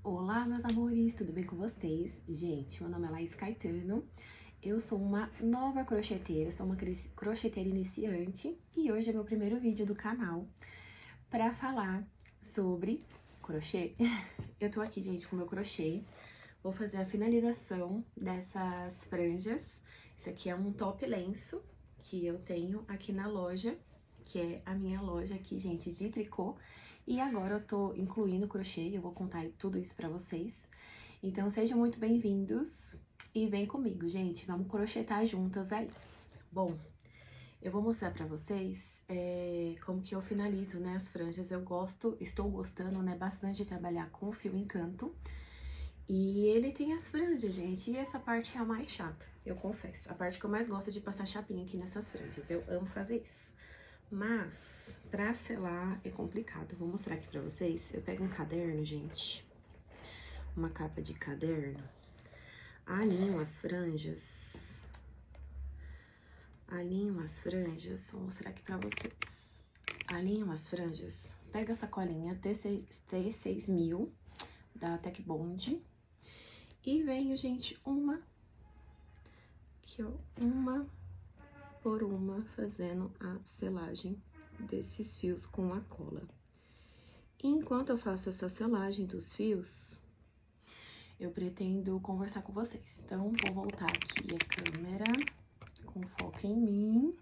Olá, meus amores, tudo bem com vocês? Gente, meu nome é Laís Caetano, eu sou uma nova crocheteira, sou uma crocheteira iniciante e hoje é meu primeiro vídeo do canal pra falar sobre crochê. Eu tô aqui, gente, com meu crochê, vou fazer a finalização dessas franjas. Isso aqui é um top lenço que eu tenho aqui na loja, que é a minha loja aqui, gente, de tricô. E agora eu tô incluindo crochê e eu vou contar tudo isso pra vocês. Então, sejam muito bem-vindos e vem comigo, gente. Vamos crochetar juntas aí. Bom, eu vou mostrar pra vocês como que eu finalizo, né, as franjas. Estou gostando, né, bastante de trabalhar com fio encanto. E ele tem as franjas, gente, e essa parte é a mais chata, eu confesso. A parte que eu mais gosto é de passar chapinha aqui nessas franjas, eu amo fazer isso. Mas, pra selar é complicado. Vou mostrar aqui pra vocês. Eu pego um caderno, gente. Uma capa de caderno. Alinho as franjas. Alinho as franjas. Vou mostrar aqui pra vocês. Alinho as franjas. Pega essa colinha T6000 da Tech Bond. E venho, gente, aqui, ó, uma por uma, fazendo a selagem desses fios com a cola. Enquanto eu faço essa selagem dos fios, eu pretendo conversar com vocês. Então, vou voltar aqui a câmera com foco em mim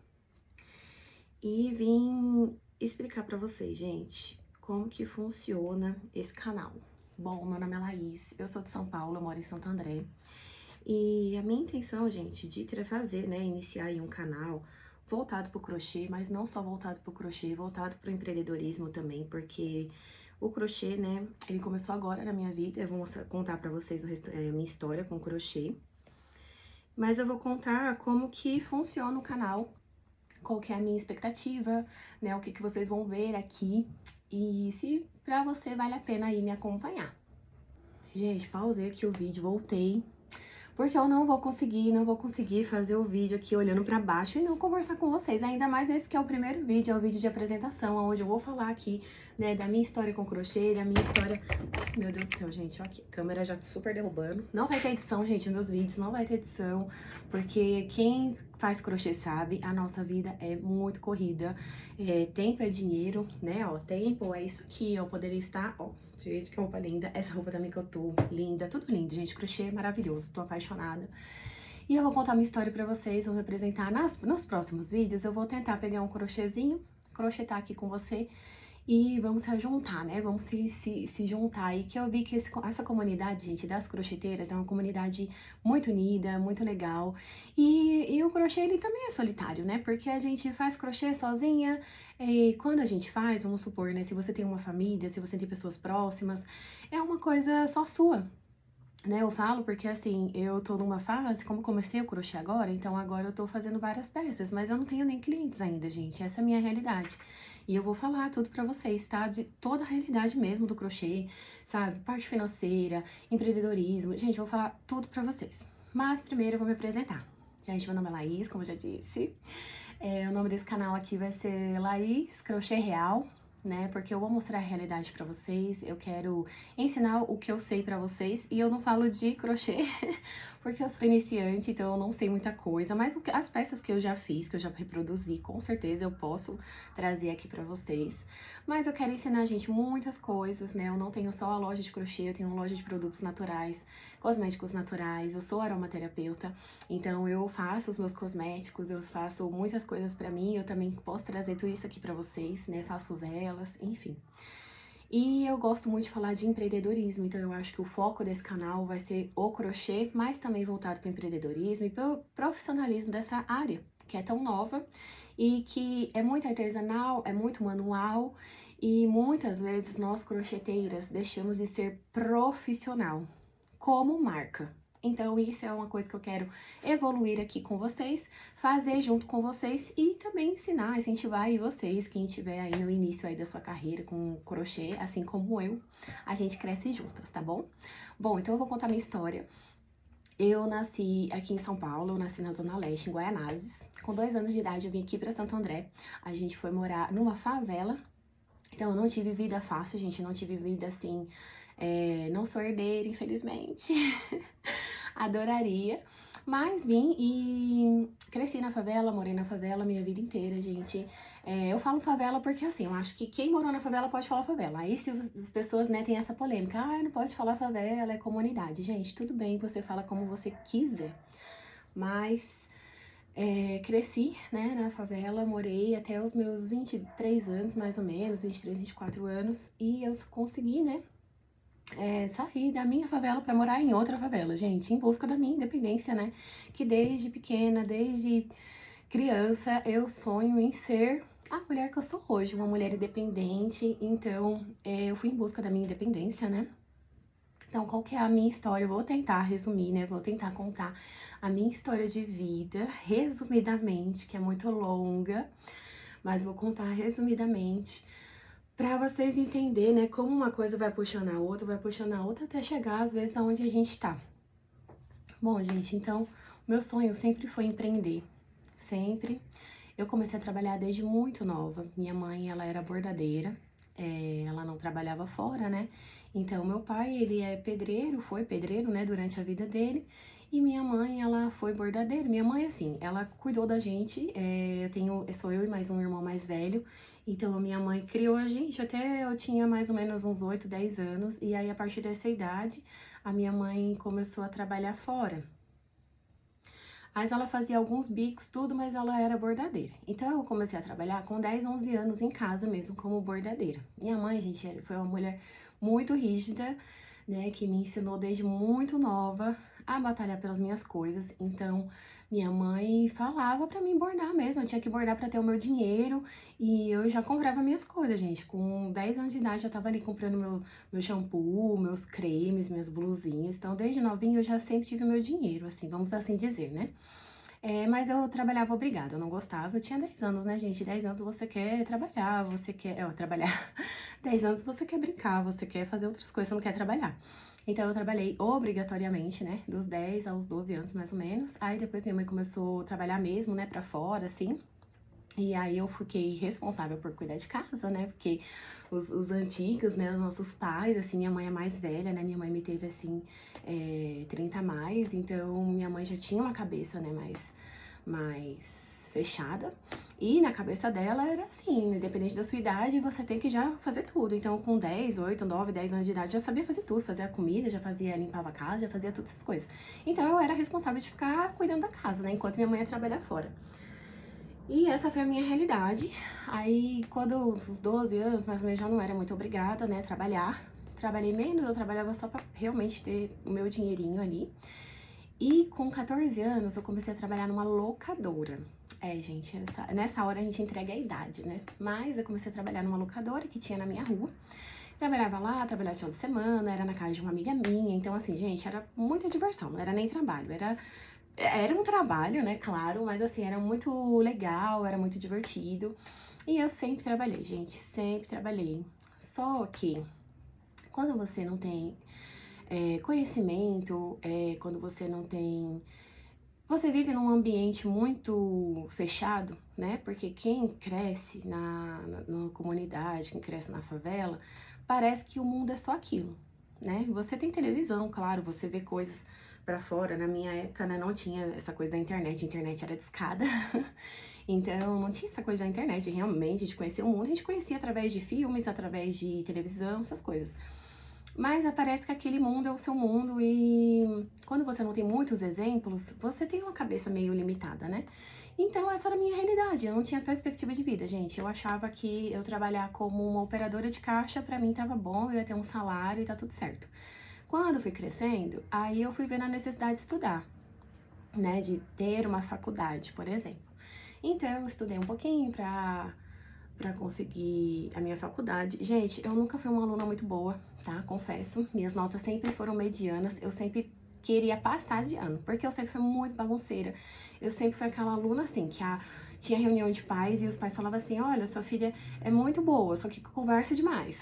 e vim explicar pra vocês, gente, como que funciona esse canal. Bom, meu nome é Laís, eu sou de São Paulo, eu moro em Santo André. E a minha intenção, gente, iniciar aí um canal voltado pro crochê, mas não só voltado pro crochê, voltado pro empreendedorismo também, porque o crochê, né, ele começou agora na minha vida. Eu vou contar pra vocês a minha história com o crochê. Mas eu vou contar como que funciona o canal, qual que é a minha expectativa, né, o que que vocês vão ver aqui e se pra você vale a pena aí me acompanhar. Gente, pausei aqui o vídeo, voltei. Porque eu não vou conseguir fazer o vídeo aqui olhando pra baixo e não conversar com vocês. Ainda mais esse que é o primeiro vídeo, é o vídeo de apresentação, onde eu vou falar aqui, né, da minha história com crochê, da minha história... Meu Deus do céu, gente, ó aqui, a câmera já super derrubando. Não vai ter edição, gente, nos meus vídeos, não vai ter edição, porque quem faz crochê sabe, a nossa vida é muito corrida. Tempo é dinheiro, né, ó, tempo é isso aqui, eu poderia estar, ó... Gente, que roupa linda. Essa roupa também que eu tô linda. Tudo lindo, gente. Crochê é maravilhoso. Tô apaixonada. E eu vou contar uma história pra vocês. Vou me apresentar nos próximos vídeos. Eu vou tentar pegar um crochêzinho, crochetar aqui com você. E vamos se juntar, né? Vamos se juntar aí. Que eu vi que essa comunidade, gente, das crocheteiras é uma comunidade muito unida, muito legal. E o crochê, ele também é solitário, né? Porque a gente faz crochê sozinha. E quando a gente faz, vamos supor, né? Se você tem uma família, se você tem pessoas próximas, é uma coisa só sua. Né, eu falo porque, assim, eu tô numa fase, como comecei o crochê agora, então agora eu tô fazendo várias peças, mas eu não tenho nem clientes ainda, gente, essa é a minha realidade. E eu vou falar tudo pra vocês, tá? De toda a realidade mesmo do crochê, sabe? Parte financeira, empreendedorismo, gente, eu vou falar tudo pra vocês. Mas primeiro eu vou me apresentar. Gente, meu nome é Laís, como eu já disse. O nome desse canal aqui vai ser Laís Crochê Real, né? Porque eu vou mostrar a realidade pra vocês, eu quero ensinar o que eu sei pra vocês, e eu não falo de crochê, porque eu sou iniciante, então eu não sei muita coisa, mas as peças que eu já fiz, que eu já reproduzi, com certeza eu posso trazer aqui pra vocês. Mas eu quero ensinar, gente, muitas coisas, né? Eu não tenho só a loja de crochê, eu tenho uma loja de produtos naturais, cosméticos naturais, eu sou aromaterapeuta, então eu faço os meus cosméticos, eu faço muitas coisas pra mim, eu também posso trazer tudo isso aqui pra vocês, né? Faço velas, enfim. E eu gosto muito de falar de empreendedorismo, então eu acho que o foco desse canal vai ser o crochê, mas também voltado para o empreendedorismo e para o profissionalismo dessa área, que é tão nova e que é muito artesanal, é muito manual, e muitas vezes nós crocheteiras deixamos de ser profissional como marca. Então, isso é uma coisa que eu quero evoluir aqui com vocês, fazer junto com vocês e também ensinar, incentivar aí vocês, quem estiver aí no início aí da sua carreira com crochê, assim como eu, a gente cresce juntas, tá bom? Bom, então eu vou contar minha história. Eu nasci aqui em São Paulo, eu nasci na Zona Leste, em Guaianazes. Com 2 anos de idade, eu vim aqui pra Santo André. A gente foi morar numa favela. Então, eu não tive vida fácil, gente, não tive vida, assim, Não sou herdeira, infelizmente. Adoraria. Mas vim e cresci na favela, morei na favela minha vida inteira, gente. Eu falo favela porque, assim, eu acho que quem morou na favela pode falar favela. Aí, se as pessoas, né, tem essa polêmica, não pode falar favela, é comunidade. Gente, tudo bem, você fala como você quiser. Mas cresci, né, na favela, morei até os meus 23 anos, mais ou menos, 23, 24 anos. E eu consegui, né, sair da minha favela para morar em outra favela, gente, em busca da minha independência, né? Que desde pequena, desde criança, eu sonho em ser a mulher que eu sou hoje, uma mulher independente. Então, eu fui em busca da minha independência, né? Então, qual que é a minha história? Eu vou tentar resumir, né? Vou tentar contar a minha história de vida, resumidamente, que é muito longa, mas vou contar resumidamente para vocês entenderem, né, como uma coisa vai puxando a outra até chegar, às vezes, aonde a gente tá. Bom, gente, então, meu sonho sempre foi empreender. Sempre. Eu comecei a trabalhar desde muito nova. Minha mãe, ela era bordadeira, ela não trabalhava fora, né? Então, meu pai, ele foi pedreiro, né, durante a vida dele. E minha mãe, ela foi bordadeira. Minha mãe, assim, ela cuidou da gente. Sou eu e mais um irmão mais velho. Então, a minha mãe criou a gente até eu tinha mais ou menos uns 8, 10 anos. E aí, a partir dessa idade, a minha mãe começou a trabalhar fora. Mas ela fazia alguns bicos, tudo, mas ela era bordadeira. Então, eu comecei a trabalhar com 10, 11 anos em casa mesmo, como bordadeira. Minha mãe, gente, foi uma mulher muito rígida, né, que me ensinou desde muito nova a batalhar pelas minhas coisas. Então, minha mãe falava pra mim bordar mesmo, eu tinha que bordar pra ter o meu dinheiro e eu já comprava minhas coisas, gente. Com 10 anos de idade, eu tava ali comprando meu shampoo, meus cremes, minhas blusinhas. Então, desde novinho, eu já sempre tive o meu dinheiro, assim, vamos assim dizer, né? Mas eu trabalhava obrigada, eu não gostava. Eu tinha 10 anos, né, gente? 10 anos você quer trabalhar, você quer. Trabalhar. 10 anos você quer brincar, você quer fazer outras coisas, você não quer trabalhar. Então eu trabalhei obrigatoriamente, né? Dos 10 aos 12 anos, mais ou menos. Aí depois minha mãe começou a trabalhar mesmo, né, pra fora, assim. E aí eu fiquei responsável por cuidar de casa, né? Porque os antigos, né? Os nossos pais, assim, minha mãe é mais velha, né? Minha mãe me teve, assim, 30 a mais. Então, minha mãe já tinha uma cabeça, né? Mais fechada. E na cabeça dela era assim, independente da sua idade, você tem que já fazer tudo. Então, com 10, 8, 9, 10 anos de idade, já sabia fazer tudo. Fazia comida, já fazia, limpava a casa, já fazia todas essas coisas. Então, eu era responsável de ficar cuidando da casa, né? Enquanto minha mãe ia trabalhar fora. E essa foi a minha realidade. Aí, quando os 12 anos, mais ou menos, já não era muito obrigada, né, a trabalhar. Trabalhei menos, eu trabalhava só pra realmente ter o meu dinheirinho ali. E com 14 anos, eu comecei a trabalhar numa locadora. Gente, nessa hora a gente entrega a idade, né? Mas eu comecei a trabalhar numa locadora que tinha na minha rua. Trabalhava lá, trabalhava final de semana, era na casa de uma amiga minha. Então, assim, gente, era muita diversão, não era nem trabalho, era um trabalho, né, claro, mas assim, era muito legal, era muito divertido. E eu sempre trabalhei, gente, sempre trabalhei. Só que quando você não tem conhecimento, quando você não tem. Você vive num ambiente muito fechado, né? Porque quem cresce na comunidade, quem cresce na favela, parece que o mundo é só aquilo, né? Você tem televisão, claro, você vê coisas pra fora. Na minha época, né, não tinha essa coisa da internet, a internet era discada. Então, não tinha essa coisa da internet, realmente, a gente conhecia o mundo, a gente conhecia através de filmes, através de televisão, essas coisas. Mas parece que aquele mundo é o seu mundo e quando você não tem muitos exemplos, você tem uma cabeça meio limitada, né? Então, essa era a minha realidade, eu não tinha perspectiva de vida, gente. Eu achava que eu trabalhar como uma operadora de caixa, pra mim tava bom, eu ia ter um salário e tá tudo certo. Quando eu fui crescendo, aí eu fui vendo a necessidade de estudar, né? De ter uma faculdade, por exemplo. Então, eu estudei um pouquinho pra conseguir a minha faculdade. Gente, eu nunca fui uma aluna muito boa, tá? Confesso. Minhas notas sempre foram medianas. Eu sempre queria passar de ano, porque eu sempre fui muito bagunceira. Eu sempre fui aquela aluna, assim, que tinha reunião de pais e os pais falavam assim, olha, sua filha é muito boa, só que conversa demais.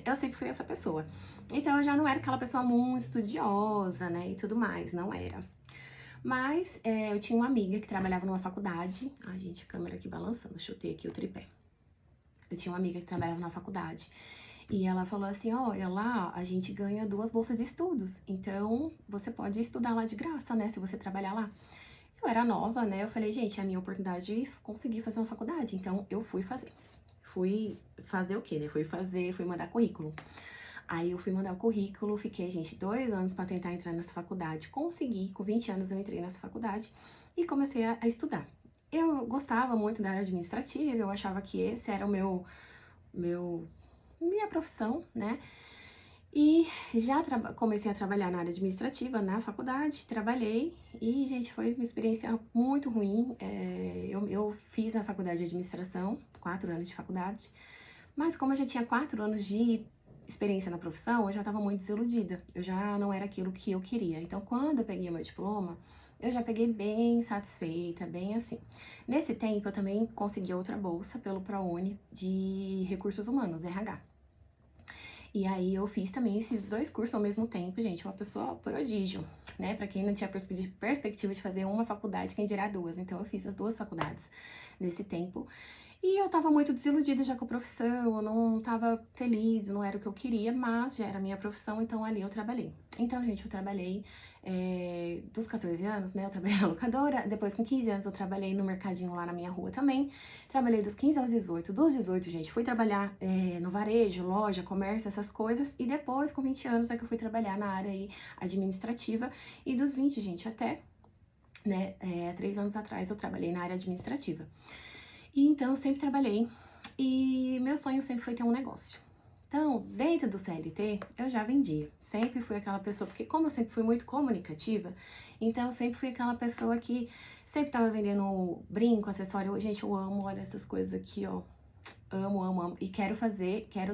Eu sempre fui essa pessoa. Então, eu já não era aquela pessoa muito estudiosa, né, e tudo mais, não era. Mas eu tinha uma amiga que trabalhava numa faculdade. Ai, gente, a câmera aqui balançando, chutei aqui o tripé. Eu tinha uma amiga que trabalhava na faculdade. E ela falou assim, olha, lá a gente ganha 2 bolsas de estudos, então você pode estudar lá de graça, né, se você trabalhar lá. Eu era nova, né, eu falei, gente, é a minha oportunidade de conseguir fazer uma faculdade, então eu fui fazer. Fui fazer o quê, né? Fui mandar currículo. Aí eu fui mandar o currículo, fiquei, gente, 2 anos para tentar entrar nessa faculdade. Consegui, com 20 anos eu entrei nessa faculdade e comecei a estudar. Eu gostava muito da área administrativa, eu achava que esse era o minha profissão, né? E já comecei a trabalhar na área administrativa na faculdade, trabalhei e, gente, foi uma experiência muito ruim. Eu fiz a faculdade de administração, 4 anos de faculdade, mas como eu já tinha 4 anos de experiência na profissão, eu já estava muito desiludida. Eu já não era aquilo que eu queria. Então, quando eu peguei meu diploma, eu já peguei bem satisfeita, bem assim. Nesse tempo, eu também consegui outra bolsa pelo ProUni de Recursos Humanos, RH. E aí eu fiz também esses 2 cursos ao mesmo tempo, gente, uma pessoa prodígio, né? Pra quem não tinha perspectiva de fazer uma faculdade, quem dirá 2. Então eu fiz as 2 faculdades nesse tempo. E eu tava muito desiludida já com a profissão, eu não tava feliz, não era o que eu queria, mas já era a minha profissão, então ali eu trabalhei. Então, gente, eu trabalhei dos 14 anos, né? Eu trabalhei na locadora, depois com 15 anos eu trabalhei no mercadinho lá na minha rua também. Trabalhei dos 15 aos 18. Dos 18, gente, fui trabalhar no varejo, loja, comércio, essas coisas. E depois, com 20 anos, é que eu fui trabalhar na área aí administrativa. E dos 20, gente, até, né, 3 anos atrás eu trabalhei na área administrativa. E então eu sempre trabalhei e meu sonho sempre foi ter um negócio. Então, dentro do CLT, eu já vendia. Sempre fui aquela pessoa, porque como eu sempre fui muito comunicativa, então eu sempre fui aquela pessoa que sempre tava vendendo brinco, acessório. Gente, eu amo, olha essas coisas aqui, ó. Amo, amo, amo. E quero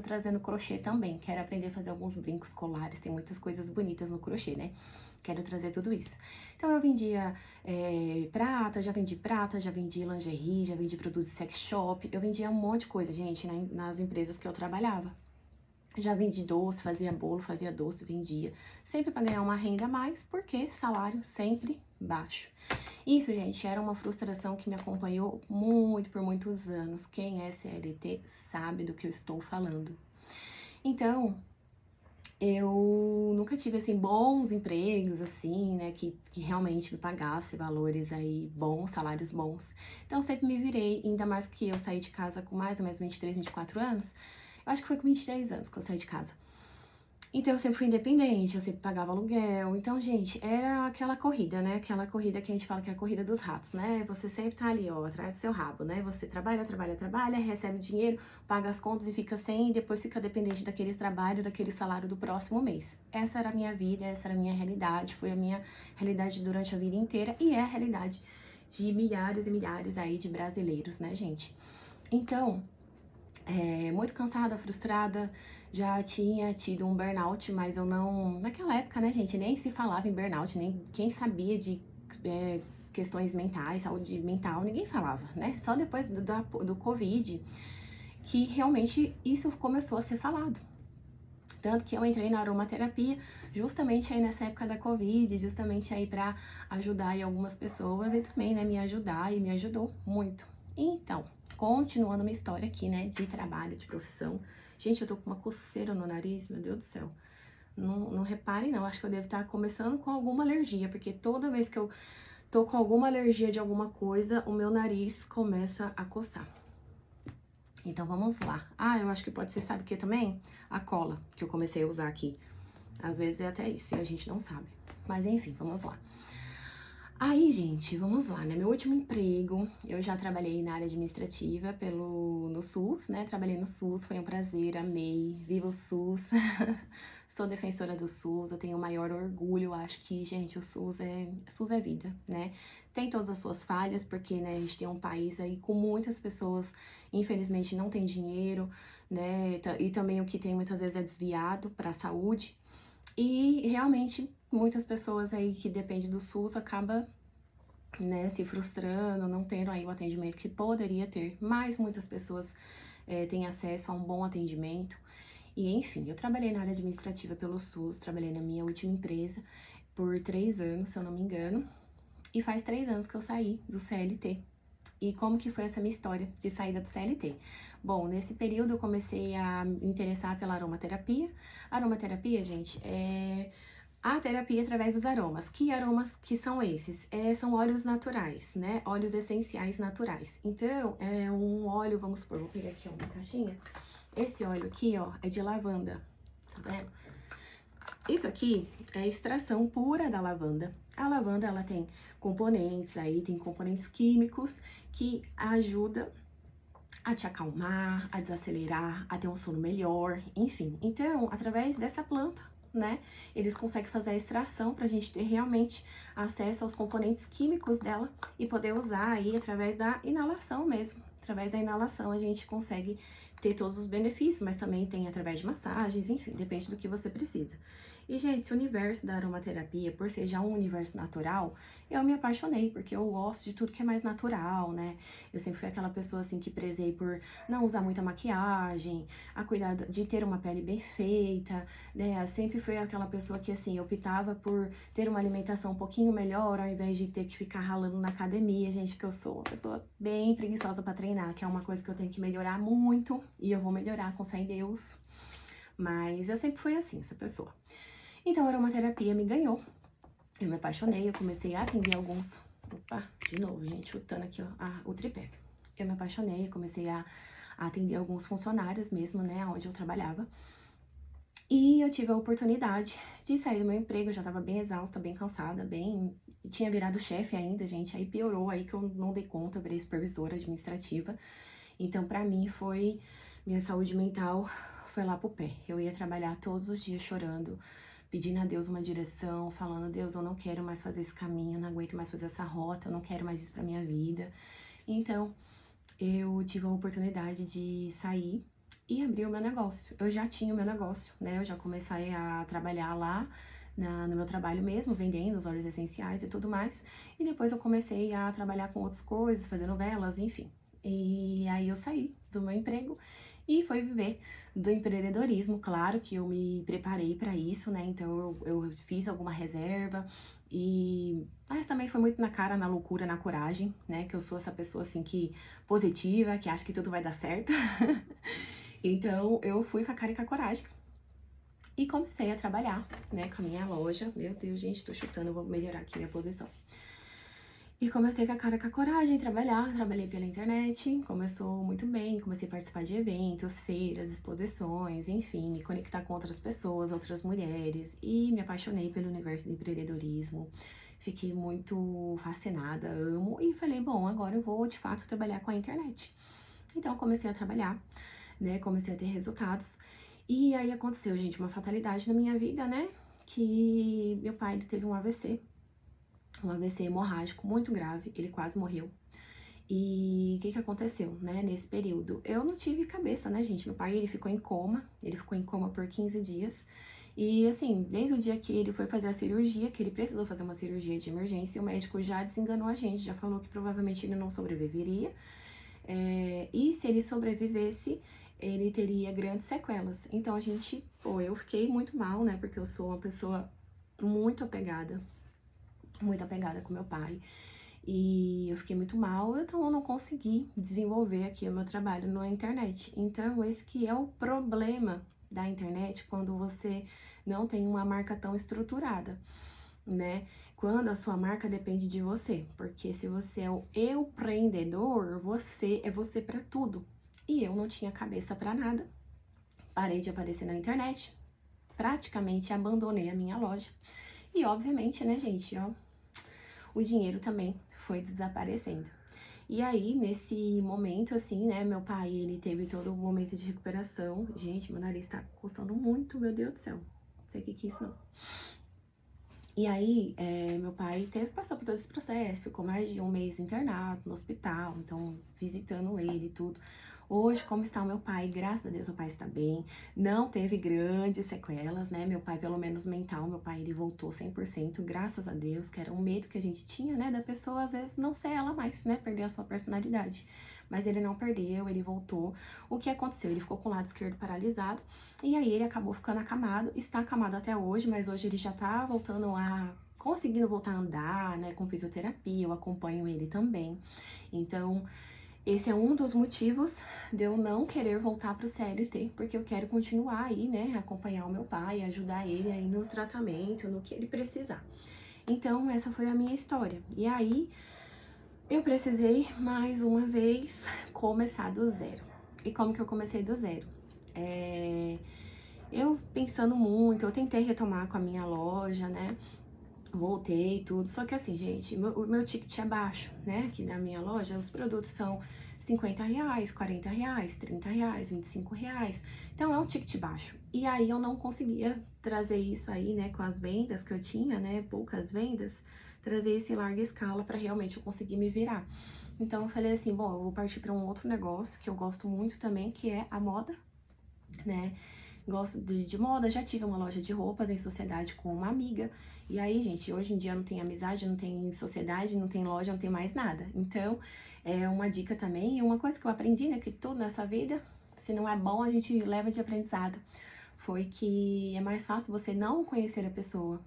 trazer no crochê também. Quero aprender a fazer alguns brincos, colares, tem muitas coisas bonitas no crochê, né? Quero trazer tudo isso. Então eu vendia prata, já vendi lingerie, já vendi produtos de sex shop. Eu vendia um monte de coisa, gente, nas empresas que eu trabalhava. Já vendi doce, fazia bolo, fazia doce, vendia. Sempre para ganhar uma renda a mais, porque salário sempre baixo. Isso, gente, era uma frustração que me acompanhou muito por muitos anos. Quem é CLT sabe do que eu estou falando. Então, eu nunca tive, assim, bons empregos, assim, né, que realmente me pagasse valores aí bons, salários bons. Então, eu sempre me virei, ainda mais que eu saí de casa com mais ou menos 23, 24 anos. Eu acho que foi com 23 anos que eu saí de casa. Então, eu sempre fui independente, eu sempre pagava aluguel. Então, gente, era aquela corrida, né? Aquela corrida que a gente fala que é a corrida dos ratos, né? Você sempre tá ali, ó, atrás do seu rabo, né? Você trabalha, recebe dinheiro, paga as contas e fica sem, e depois fica dependente daquele trabalho, daquele salário do próximo mês. Essa era a minha vida, essa era a minha realidade, foi a minha realidade durante a vida inteira e é a realidade de milhares e milhares aí de brasileiros, né, gente? Então, muito cansada, frustrada, já tinha tido um burnout, mas eu não... Naquela época, né, gente, nem se falava em burnout, nem quem sabia de questões mentais, saúde mental, ninguém falava, né? Só depois do Covid que realmente isso começou a ser falado. Tanto que eu entrei na aromaterapia justamente aí nessa época da Covid, justamente aí pra ajudar aí algumas pessoas e também, né, me ajudar e me ajudou muito. Então, continuando uma história aqui, né, de trabalho, de profissão. Gente, eu tô com uma coceira no nariz, meu Deus do céu. Não reparem não, acho que eu devo estar começando com alguma alergia, porque toda vez que eu tô com alguma alergia de alguma coisa, o meu nariz começa a coçar. Então, vamos lá. Ah, eu acho que pode ser, sabe o que também? A cola, que eu comecei a usar aqui. Às vezes é até isso, e a gente não sabe. Mas, enfim, vamos lá. Aí, gente, vamos lá, né? Meu último emprego, eu já trabalhei na área administrativa no SUS, né? Trabalhei no SUS, foi um prazer, amei, viva o SUS. Sou defensora do SUS, eu tenho o maior orgulho, acho que, gente, o SUS é vida, né? Tem todas as suas falhas, porque, né, a gente tem um país aí com muitas pessoas, infelizmente, não tem dinheiro, né? E também o que tem muitas vezes é desviado para a saúde. E realmente muitas pessoas aí que dependem do SUS acaba, né, se frustrando, não tendo aí o atendimento que poderia ter, mas muitas pessoas têm acesso a um bom atendimento. E enfim, eu trabalhei na área administrativa pelo SUS, trabalhei na minha última empresa por 3 anos, se eu não me engano, e faz 3 anos que eu saí do CLT. E como que foi essa minha história de saída do CLT? Bom, nesse período eu comecei a me interessar pela aromaterapia. Aromaterapia, gente, é a terapia através dos aromas. Que aromas que são esses? São óleos naturais, né? Óleos essenciais naturais. Então, é um óleo, vamos supor, vou pegar aqui ó, uma caixinha. Esse óleo aqui, ó, é de lavanda, tá vendo? Isso aqui é a extração pura da lavanda. A lavanda, ela tem componentes aí, tem componentes químicos que ajudam a te acalmar, a desacelerar, a ter um sono melhor, enfim. Então, através dessa planta, né, eles conseguem fazer a extração para a gente ter realmente acesso aos componentes químicos dela e poder usar aí através da inalação mesmo. Através da inalação a gente consegue ter todos os benefícios, mas também tem através de massagens, enfim, depende do que você precisa. E, gente, esse universo da aromaterapia, por ser já um universo natural, eu me apaixonei, porque eu gosto de tudo que é mais natural, né? Eu sempre fui aquela pessoa, assim, que prezei por não usar muita maquiagem, a cuidar de ter uma pele bem feita, né? Eu sempre fui aquela pessoa que, assim, optava por ter uma alimentação um pouquinho melhor, ao invés de ter que ficar ralando na academia, gente, que eu sou uma pessoa bem preguiçosa pra treinar, que é uma coisa que eu tenho que melhorar muito, e eu vou melhorar, com fé em Deus. Mas eu sempre fui assim, essa pessoa. Então, a aromaterapia me ganhou. Eu me apaixonei, eu comecei a atender alguns... Opa, de novo, gente, chutando aqui, ó, o tripé. Eu me apaixonei, eu comecei a atender alguns funcionários mesmo, né, onde eu trabalhava. E eu tive a oportunidade de sair do meu emprego, eu já tava bem exausta, bem cansada, bem... Tinha virado chefe ainda, gente, aí piorou, aí que eu não dei conta, eu virei supervisora administrativa. Então, pra mim, foi... Minha saúde mental foi lá pro pé. Eu ia trabalhar todos os dias chorando, pedindo a Deus uma direção, falando, Deus, eu não quero mais fazer esse caminho, não aguento mais fazer essa rota, eu não quero mais isso pra minha vida. Então, eu tive a oportunidade de sair e abrir o meu negócio. Eu já tinha o meu negócio, né? Eu já comecei a trabalhar lá no meu trabalho mesmo, vendendo os óleos essenciais e tudo mais. E depois eu comecei a trabalhar com outras coisas, fazer novelas, enfim. E aí eu saí do meu emprego e fui viver do empreendedorismo. Claro que eu me preparei para isso, né? Então eu fiz alguma reserva mas também foi muito na cara, na loucura, na coragem, né? Que eu sou essa pessoa assim que positiva, que acha que tudo vai dar certo. Então eu fui com a cara e com a coragem. E comecei a trabalhar, né, com a minha loja. Meu Deus, gente, tô chutando, vou melhorar aqui minha posição. E comecei com a cara e com a coragem a trabalhar, trabalhei pela internet, começou muito bem, comecei a participar de eventos, feiras, exposições, enfim, me conectar com outras pessoas, outras mulheres, e me apaixonei pelo universo do empreendedorismo, fiquei muito fascinada, amo, e falei, bom, agora eu vou de fato trabalhar com a internet. Então comecei a trabalhar, né, comecei a ter resultados, e aí aconteceu, gente, uma fatalidade na minha vida, né, que meu pai ele teve um AVC hemorrágico muito grave, ele quase morreu. E o que que aconteceu, né, nesse período? Eu não tive cabeça, né, gente? Meu pai, ele ficou em coma por 15 dias. E, assim, desde o dia que ele foi fazer a cirurgia, que ele precisou fazer uma cirurgia de emergência, o médico já desenganou a gente, já falou que provavelmente ele não sobreviveria. E se ele sobrevivesse, ele teria grandes sequelas. Então, eu fiquei muito mal, né, porque eu sou uma pessoa muito apegada com meu pai. E eu fiquei muito mal, então eu não consegui desenvolver aqui o meu trabalho na internet. Então, esse que é o problema da internet quando você não tem uma marca tão estruturada, né? Quando a sua marca depende de você, porque se você é o empreendedor, você é você para tudo. E eu não tinha cabeça para nada. Parei de aparecer na internet, praticamente abandonei a minha loja. E obviamente, né, gente, ó, o dinheiro também foi desaparecendo. E aí, nesse momento, assim, né, meu pai, ele teve todo o momento de recuperação. Gente, meu nariz tá coçando muito, meu Deus do céu. Não sei o que é isso, não. E aí, meu pai passou por todo esse processo, ficou mais de um mês internado no hospital, então, visitando ele e tudo. Hoje, como está o meu pai? Graças a Deus, o pai está bem, não teve grandes sequelas, né? Meu pai, pelo menos mental, meu pai, ele voltou 100%, graças a Deus, que era um medo que a gente tinha, né? Da pessoa, às vezes, não ser ela mais, né? Perder a sua personalidade. Mas ele não perdeu, ele voltou. O que aconteceu? Ele ficou com o lado esquerdo paralisado, e aí ele acabou ficando acamado, está acamado até hoje, mas hoje ele já tá voltando a conseguindo voltar a andar, né, com fisioterapia, eu acompanho ele também. Então, esse é um dos motivos de eu não querer voltar para o CLT, porque eu quero continuar aí, né, acompanhar o meu pai, ajudar ele aí no tratamento, no que ele precisar. Então, essa foi a minha história. E aí, eu precisei, mais uma vez, começar do zero. E como que eu comecei do zero? Eu pensando muito, eu tentei retomar com a minha loja, né? Voltei tudo, só que assim, gente, o meu ticket é baixo, né? Aqui na minha loja, os produtos são R$50, R$40, R$30, R$25. Então, é um ticket baixo. E aí, eu não conseguia trazer isso aí, né? Com as vendas que eu tinha, né? Poucas vendas, trazer isso em larga escala para realmente eu conseguir me virar. Então, eu falei assim, bom, eu vou partir para um outro negócio que eu gosto muito também, que é a moda, né? Gosto de moda, já tive uma loja de roupas em sociedade com uma amiga. E aí, gente, hoje em dia não tem amizade, não tem sociedade, não tem loja, não tem mais nada. Então, é uma dica também, uma coisa que eu aprendi, né, que tudo nessa vida, se não é bom, a gente leva de aprendizado. Foi que é mais fácil você não conhecer a pessoa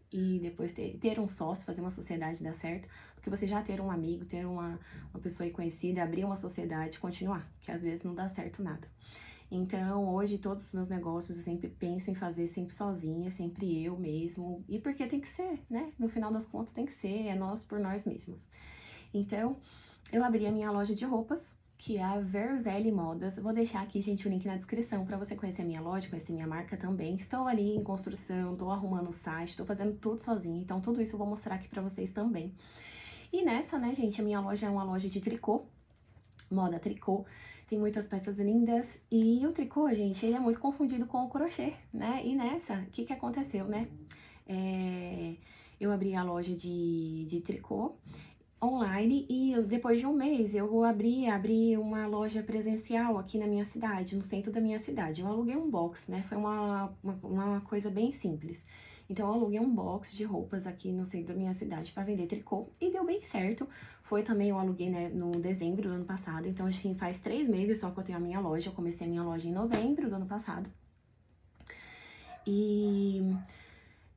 e depois ter um sócio, fazer uma sociedade dar certo, do que você já ter um amigo, ter uma pessoa aí conhecida, abrir uma sociedade e continuar, que às vezes não dá certo nada. Então, hoje, todos os meus negócios eu sempre penso em fazer sempre sozinha, sempre eu mesmo. E porque tem que ser, né? No final das contas tem que ser, é nós por nós mesmos. Então, eu abri a minha loja de roupas, que é a Vervelli Modas. Eu vou deixar aqui, gente, o link na descrição para você conhecer a minha loja, conhecer minha marca também. Estou ali em construção, estou arrumando o site, estou fazendo tudo sozinha. Então, tudo isso eu vou mostrar aqui para vocês também. E nessa, né, gente, a minha loja é uma loja de tricô, moda tricô. Tem muitas peças lindas. E o tricô, gente, ele é muito confundido com o crochê, né? E nessa, o que aconteceu, né? Eu abri a loja de tricô online e depois de um mês eu abri uma loja presencial aqui na minha cidade, no centro da minha cidade. Eu aluguei um box, né? Foi uma coisa bem simples. Então, eu aluguei um box de roupas aqui no centro da minha cidade para vender tricô e deu bem certo. Foi também, eu aluguei, né, no dezembro do ano passado. Então, assim, faz 3 meses só que eu tenho a minha loja. Eu comecei a minha loja em novembro do ano passado. E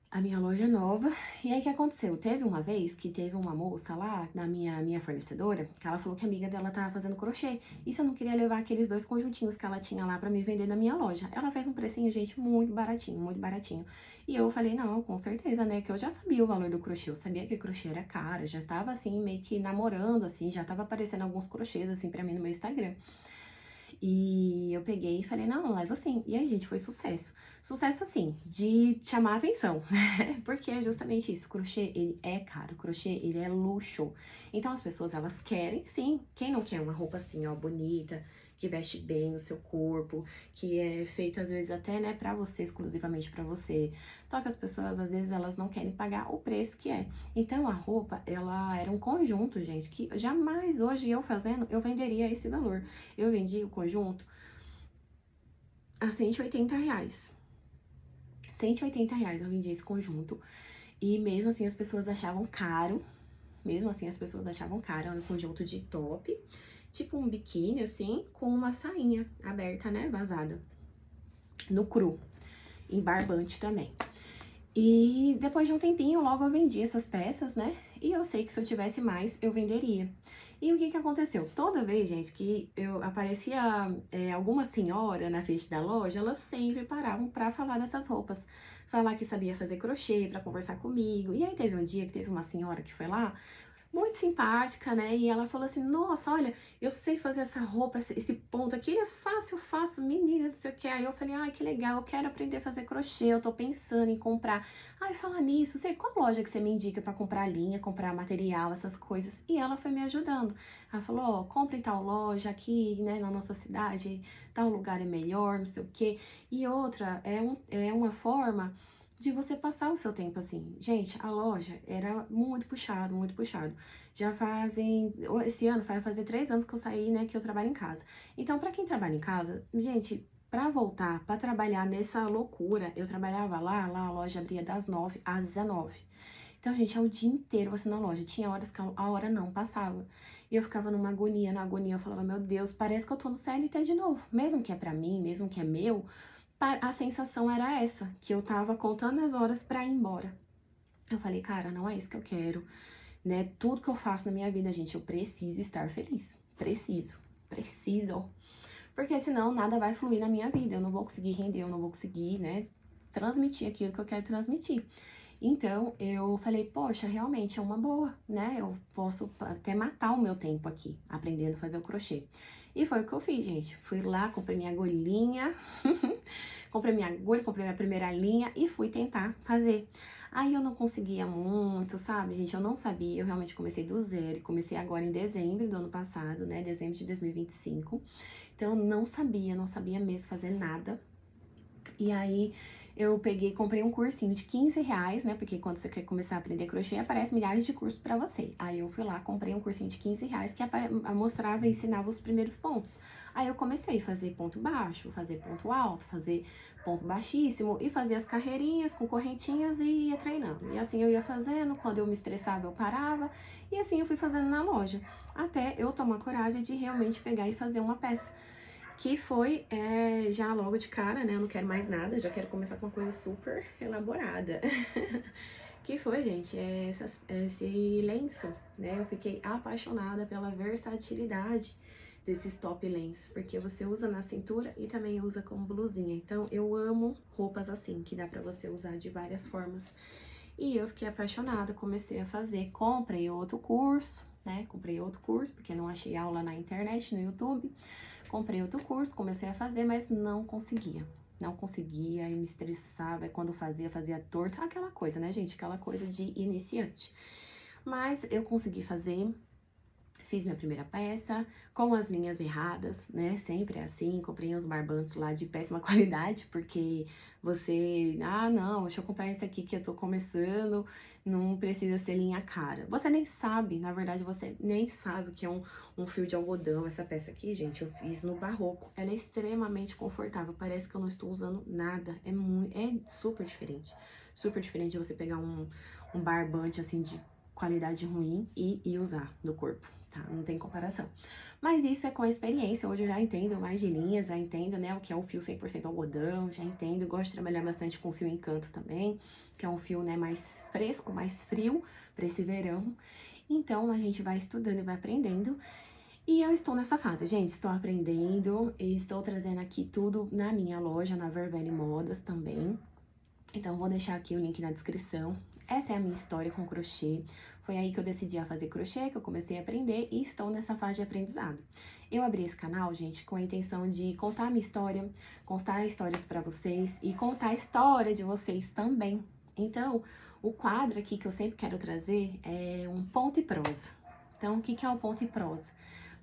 a minha loja nova. E aí, o que aconteceu? Teve uma vez que teve uma moça lá, na minha fornecedora, que ela falou que a amiga dela tava fazendo crochê. E se eu não queria levar aqueles 2 conjuntinhos que ela tinha lá pra me vender na minha loja? Ela fez um precinho, gente, muito baratinho, muito baratinho. E eu falei, não, com certeza, né? Que eu já sabia o valor do crochê. Eu sabia que crochê era caro. Eu já tava, assim, meio que namorando, assim. Já tava aparecendo alguns crochês, assim, pra mim no meu Instagram. E eu peguei e falei, não, leva assim. E aí, gente, foi sucesso. Sucesso, assim, de chamar a atenção, né? Porque é justamente isso. O crochê, ele é caro. O crochê, ele é luxo. Então, as pessoas, elas querem, sim. Quem não quer uma roupa assim, ó, bonita, que veste bem no seu corpo, que é feita, às vezes, até, né, pra você, exclusivamente pra você. Só que as pessoas, às vezes, elas não querem pagar o preço que é. Então, a roupa, ela era um conjunto, gente, que jamais, hoje, eu fazendo, eu venderia esse valor. Eu vendi o conjunto a R$180. R$180 eu vendi esse conjunto. E mesmo assim as pessoas achavam caro. Mesmo assim as pessoas achavam caro. Era um conjunto de top, tipo um biquíni assim, com uma sainha aberta, né, vazada. No cru. Em barbante também. E depois de um tempinho, logo eu vendi essas peças, né? E eu sei que se eu tivesse mais, eu venderia. E o que aconteceu? Toda vez, gente, que eu aparecia alguma senhora na frente da loja, elas sempre paravam pra falar dessas roupas. Falar que sabia fazer crochê, pra conversar comigo. E aí teve um dia que teve uma senhora que foi lá, muito simpática, né? E ela falou assim, nossa, olha, eu sei fazer essa roupa, esse ponto aqui, ele é fácil, eu faço, menina, não sei o que. Aí eu falei, ai, que legal, eu quero aprender a fazer crochê, eu tô pensando em comprar. Ai, fala nisso, sei qual loja que você me indica pra comprar linha, comprar material, essas coisas. E ela foi me ajudando. Ela falou, ó, compra em tal loja aqui, né, na nossa cidade, tal lugar é melhor, não sei o que. E outra, é uma forma de você passar o seu tempo assim. Gente, a loja era muito puxado, muito puxado. Esse ano vai fazer 3 anos que eu saí, né, que eu trabalho em casa. Então, pra quem trabalha em casa, gente, pra voltar, pra trabalhar nessa loucura, eu trabalhava lá a loja abria das 9 às 19. Então, gente, é o dia inteiro você na loja. Tinha horas que a hora não passava. E eu ficava numa agonia, na agonia, eu falava, meu Deus, parece que eu tô no CLT de novo. Mesmo que é pra mim, mesmo que é meu, a sensação era essa, que eu tava contando as horas pra ir embora. Eu falei, cara, não é isso que eu quero, né? Tudo que eu faço na minha vida, gente, eu preciso estar feliz. Preciso. Porque senão nada vai fluir na minha vida. Eu não vou conseguir render, eu não vou conseguir, né, transmitir aquilo que eu quero transmitir. Então, eu falei, poxa, realmente é uma boa, né? Eu posso até matar o meu tempo aqui, aprendendo a fazer o crochê. E foi o que eu fiz, gente. Fui lá, comprei minha agulhinha, comprei minha agulha, comprei minha primeira linha e fui tentar fazer. Aí eu não conseguia muito, sabe, gente? Eu não sabia, eu realmente comecei do zero. Comecei agora em dezembro do ano passado, né? Dezembro de 2025. Então, eu não sabia mesmo fazer nada. E aí, eu peguei, comprei um cursinho de 15 reais, né? Porque quando você quer começar a aprender crochê, aparece milhares de cursos pra você. Aí eu fui lá, comprei um cursinho de 15 reais que mostrava e ensinava os primeiros pontos. Aí eu comecei a fazer ponto baixo, fazer ponto alto, fazer ponto baixíssimo e fazer as carreirinhas com correntinhas e ia treinando. E assim eu ia fazendo, quando eu me estressava eu parava e assim eu fui fazendo na loja. Até eu tomar coragem de realmente pegar e fazer uma peça. Que foi já logo de cara, né? Eu não quero mais nada, já quero começar com uma coisa super elaborada. Que foi, gente, esse lenço, né? Eu fiquei apaixonada pela versatilidade desses top lenços, porque você usa na cintura e também usa como blusinha. Então, eu amo roupas assim, que dá pra você usar de várias formas. E eu fiquei apaixonada, comecei a fazer, comprei outro curso, né? Comprei outro curso, porque não achei aula na internet, no YouTube. Comprei outro curso, comecei a fazer, mas não conseguia. Não conseguia e me estressava. E quando fazia torto. Aquela coisa, né, gente? Aquela coisa de iniciante. Mas eu consegui fazer. Fiz minha primeira peça com as linhas erradas, né? Sempre é assim. Comprei uns barbantes lá de péssima qualidade, porque você... Ah, não, deixa eu comprar esse aqui que eu tô começando. Não precisa ser linha cara. Você nem sabe, na verdade, você nem sabe o que é um fio de algodão. Essa peça aqui, gente, eu fiz no barroco. Ela é extremamente confortável. Parece que eu não estou usando nada. É super diferente. Super diferente de você pegar um barbante, assim, de qualidade ruim e usar no corpo. Tá? Não tem comparação. Mas isso é com a experiência. Hoje eu já entendo mais de linhas, já entendo, né, o que é um fio 100% algodão, já entendo. Eu gosto de trabalhar bastante com fio Encanto também, que é um fio, né, mais fresco, mais frio para esse verão. Então, a gente vai estudando e vai aprendendo. E eu estou nessa fase, gente, estou aprendendo e estou trazendo aqui tudo na minha loja, na Vervelli Modas também. Então, vou deixar aqui o link na descrição. Essa é a minha história com crochê. Foi aí que eu decidi a fazer crochê, que eu comecei a aprender e estou nessa fase de aprendizado. Eu abri esse canal, gente, com a intenção de contar a minha história, contar histórias pra vocês e contar a história de vocês também. Então, o quadro aqui que eu sempre quero trazer é um ponto e prosa. Então, o que é o ponto e prosa?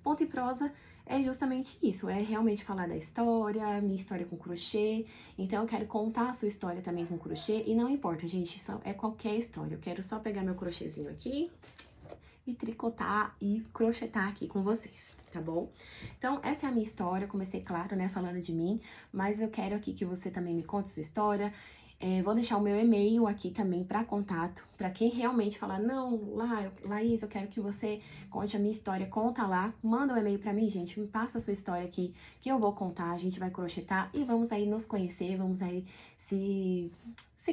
Ponto e prosa é justamente isso, é realmente falar da história, minha história com crochê. Então, eu quero contar a sua história também com crochê. E não importa, gente, isso é qualquer história. Eu quero só pegar meu crochêzinho aqui e tricotar e crochetar aqui com vocês, tá bom? Então, essa é a minha história. Comecei, claro, né, falando de mim, mas eu quero aqui que você também me conte sua história. Vou deixar o meu e-mail aqui também para contato, para quem realmente falar, não, Laís, eu quero que você conte a minha história, conta lá, manda um e-mail para mim, gente, me passa a sua história aqui, que eu vou contar, a gente vai crochetar e vamos aí nos conhecer, vamos aí se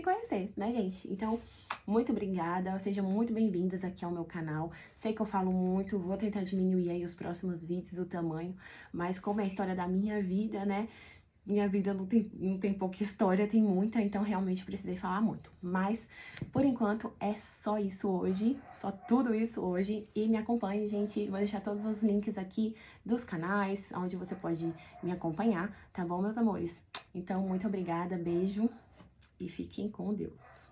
conhecer, né, gente? Então, muito obrigada, sejam muito bem-vindas aqui ao meu canal. Sei que eu falo muito, vou tentar diminuir aí os próximos vídeos, o tamanho, mas como é a história da minha vida, né? Minha vida não tem pouca história, tem muita, então realmente precisei falar muito. Mas, por enquanto, é só isso hoje, só tudo isso hoje. E me acompanhe, gente, vou deixar todos os links aqui dos canais, onde você pode me acompanhar, tá bom, meus amores? Então, muito obrigada, beijo e fiquem com Deus.